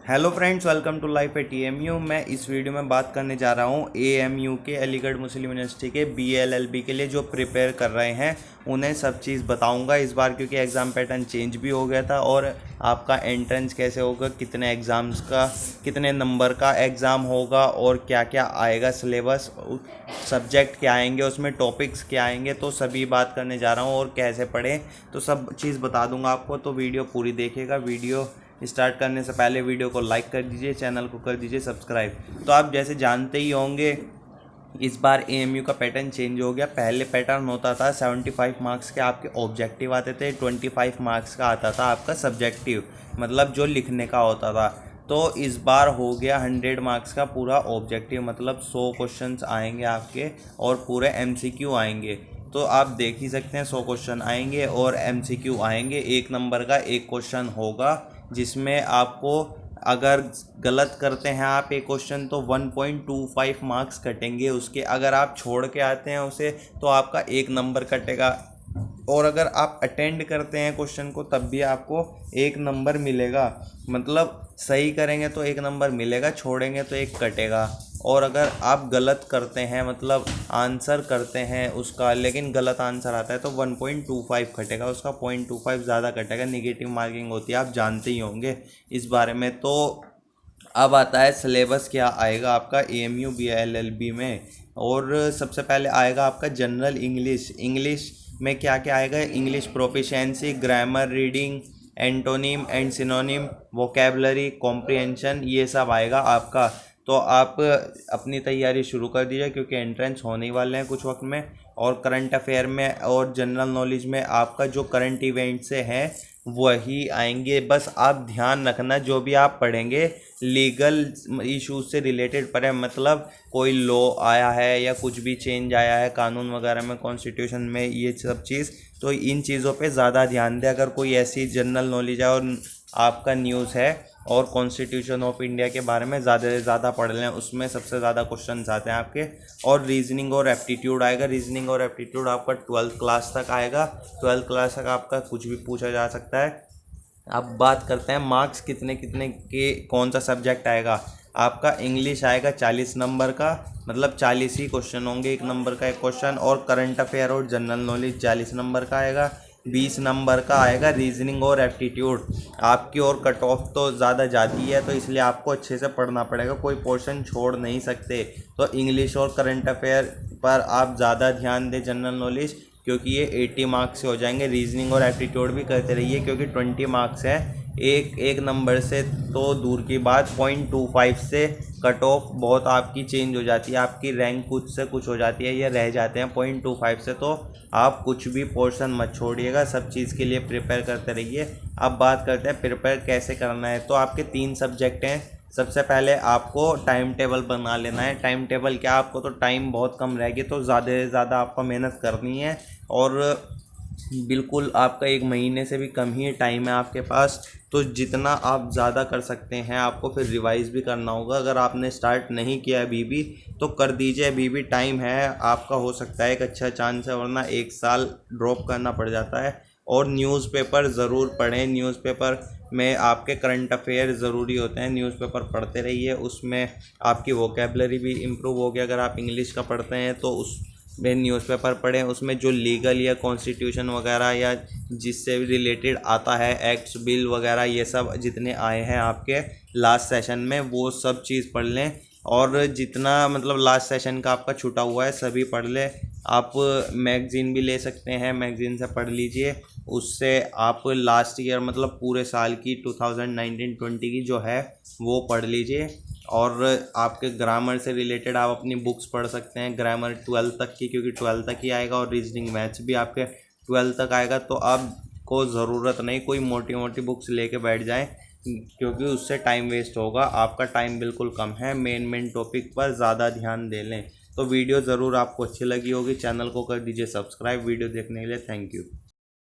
Hello friends, welcome to life at AMU. मैं इस video में बात करने जा रहा हूँ एएमयू के अलीगढ़ मुस्लिम यूनिवर्सिटी के बीएलएलबी के लिए जो प्रिपेयर कर रहे हैं उन्हें सब चीज़ बताऊंगा इस बार, क्योंकि एग्ज़ाम पैटर्न चेंज भी हो गया था और आपका एंट्रेंस कैसे होगा, कितने एग्ज़ाम्स का, कितने नंबर का एग्ज़ाम होगा और क्या क्या आएगा, सिलेबस, सब्जेक्ट क्या आएंगे, उसमें टॉपिक्स क्या आएंगे, तो सभी बात करने जा रहा हूँ और कैसे पढ़ें तो सब चीज़ बता दूंगा आपको। तो वीडियो पूरी देखिएगा। वीडियो स्टार्ट करने से पहले वीडियो को लाइक कर दीजिए, चैनल को कर दीजिए सब्सक्राइब। तो आप जैसे जानते ही होंगे इस बार एएमयू का पैटर्न चेंज हो गया। पहले पैटर्न होता था 75 मार्क्स के आपके ऑब्जेक्टिव आते थे, 25 मार्क्स का आता था आपका सब्जेक्टिव, मतलब जो लिखने का होता था। तो इस बार हो गया 100 मार्क्स का पूरा ऑब्जेक्टिव, मतलब 100 क्वेश्चंस आएंगे आपके और पूरे एमसीक्यू आएंगे। तो आप देख ही सकते हैं 100 क्वेश्चन आएंगे और एमसीक्यू आएंगे। एक नंबर का एक क्वेश्चन होगा जिसमें आपको अगर गलत करते हैं आप एक क्वेश्चन तो 1.25 मार्क्स कटेंगे उसके। अगर आप छोड़ के आते हैं उसे तो आपका एक नंबर कटेगा, और अगर आप अटेंड करते हैं क्वेश्चन को तब भी आपको एक नंबर मिलेगा। मतलब सही करेंगे तो एक नंबर मिलेगा, छोड़ेंगे तो एक कटेगा। और अगर आप गलत करते हैं, मतलब आंसर करते हैं उसका लेकिन गलत आंसर आता है, तो 1.25 कटेगा, उसका 0.25 ज़्यादा कटेगा। निगेटिव मार्किंग होती है, आप जानते ही होंगे इस बारे में। तो अब आता है सिलेबस क्या आएगा आपका एएमयू बीएलएलबी में। और सबसे पहले आएगा आपका जनरल इंग्लिश। इंग्लिश में क्या क्या आएगा? English proficiency, grammar, reading, antonym and synonym, vocabulary, comprehension, ये सब आएगा आपका। तो आप अपनी तैयारी शुरू कर दीजिए क्योंकि एंट्रेंस होने ही वाले हैं कुछ वक्त में। और करंट अफेयर में और जनरल नॉलेज में आपका जो करंट इवेंट से हैं वही आएंगे। बस आप ध्यान रखना जो भी आप पढ़ेंगे लीगल इश्यूज से रिलेटेड पढ़ें, मतलब कोई लॉ आया है या कुछ भी चेंज आया है कानून वगैरह में, कॉन्स्टिट्यूशन में, ये सब चीज़, तो इन चीज़ों पे ज़्यादा ध्यान दें। अगर कोई ऐसी जनरल नॉलेज है और आपका न्यूज़ है और कॉन्स्टिट्यूशन ऑफ इंडिया के बारे में ज़्यादा से ज़्यादा पढ़ लें, उसमें सबसे ज़्यादा क्वेश्चन आते हैं आपके। और रीजनिंग और एप्टीट्यूड आएगा। रीजनिंग और एप्टीट्यूड आपका 12th क्लास तक आएगा। 12th क्लास तक आपका कुछ भी पूछा जा सकता है। अब बात करते हैं मार्क्स कितने कितने के कौन सा सब्जेक्ट आएगा। आपका इंग्लिश आएगा 40 नंबर का, मतलब 40 ही क्वेश्चन होंगे, एक नंबर का एक क्वेश्चन। और करंट अफेयर और जनरल नॉलेज 40 नंबर का आएगा। 20 नंबर का आएगा रीजनिंग और एप्टीट्यूड। आपकी और कट ऑफ तो ज़्यादा जाती है, तो इसलिए आपको अच्छे से पढ़ना पड़ेगा, कोई पोर्शन छोड़ नहीं सकते। तो इंग्लिश और करंट अफेयर पर आप ज़्यादा ध्यान दें, जनरल नॉलेज, क्योंकि ये 80 मार्क्स से हो जाएंगे। रीजनिंग और एप्टीट्यूड भी करते रहिए क्योंकि 20 मार्क्स है। एक नंबर से तो दूर की बात, 0.25 से कट ऑफ बहुत आपकी चेंज हो जाती है, आपकी रैंक कुछ से कुछ हो जाती है, ये रह जाते हैं 0.25 से। तो आप कुछ भी पोर्शन मत छोड़िएगा, सब चीज़ के लिए प्रिपेयर करते रहिए। अब बात करते हैं प्रिपेयर कैसे करना है। तो आपके 3 सब्जेक्ट हैं। सबसे पहले आपको टाइम टेबल बना लेना है। टाइम टेबल क्या, आपको तो टाइम बहुत कम रहेगी तो ज़्यादा से ज़्यादा आपको मेहनत करनी है। और बिल्कुल आपका 1 महीने से भी कम ही टाइम है आपके पास, तो जितना आप ज़्यादा कर सकते हैं आपको फिर रिवाइज़ भी करना होगा। अगर आपने स्टार्ट नहीं किया अभी भी तो कर दीजिए, अभी भी टाइम है आपका, हो सकता है एक अच्छा चांस है, वरना 1 साल ड्रॉप करना पड़ जाता है। और न्यूज़पेपर ज़रूर पढ़ें। न्यूज़पेपर में आपके करंट अफेयर ज़रूरी होते हैं, न्यूज़पेपर पढ़ते रहिए, उसमें आपकी वोकेबलरी भी इम्प्रूव होगी। अगर आप इंग्लिश का पढ़ते हैं तो उस में न्यूज़पेपर पढ़ें, उसमें जो लीगल या कॉन्स्टिट्यूशन वगैरह या जिससे भी रिलेटेड आता है, एक्ट्स, बिल वगैरह, ये सब जितने आए हैं आपके लास्ट सेशन में वो सब चीज़ पढ़ लें। और जितना मतलब लास्ट सेशन का आपका छूटा हुआ है सभी पढ़ लें। आप मैगज़ीन भी ले सकते हैं, मैगज़ीन से पढ़ लीजिए, उससे आप लास्ट ईयर मतलब पूरे साल की 2019-20 की जो है वो पढ़ लीजिए। और आपके ग्रामर से रिलेटेड आप अपनी बुक्स पढ़ सकते हैं, ग्रामर 12 तक की, क्योंकि 12 तक ही आएगा। और रीजनिंग मैथ्स भी आपके 12 तक आएगा, तो आपको ज़रूरत नहीं कोई मोटी मोटी बुक्स लेके बैठ जाएं, क्योंकि उससे टाइम वेस्ट होगा। आपका टाइम बिल्कुल कम है, मेन टॉपिक पर ज़्यादा ध्यान दे लें। तो वीडियो ज़रूर आपको अच्छी लगी होगी, चैनल को कर दीजिए सब्सक्राइब। वीडियो देखने के लिए थैंक यू।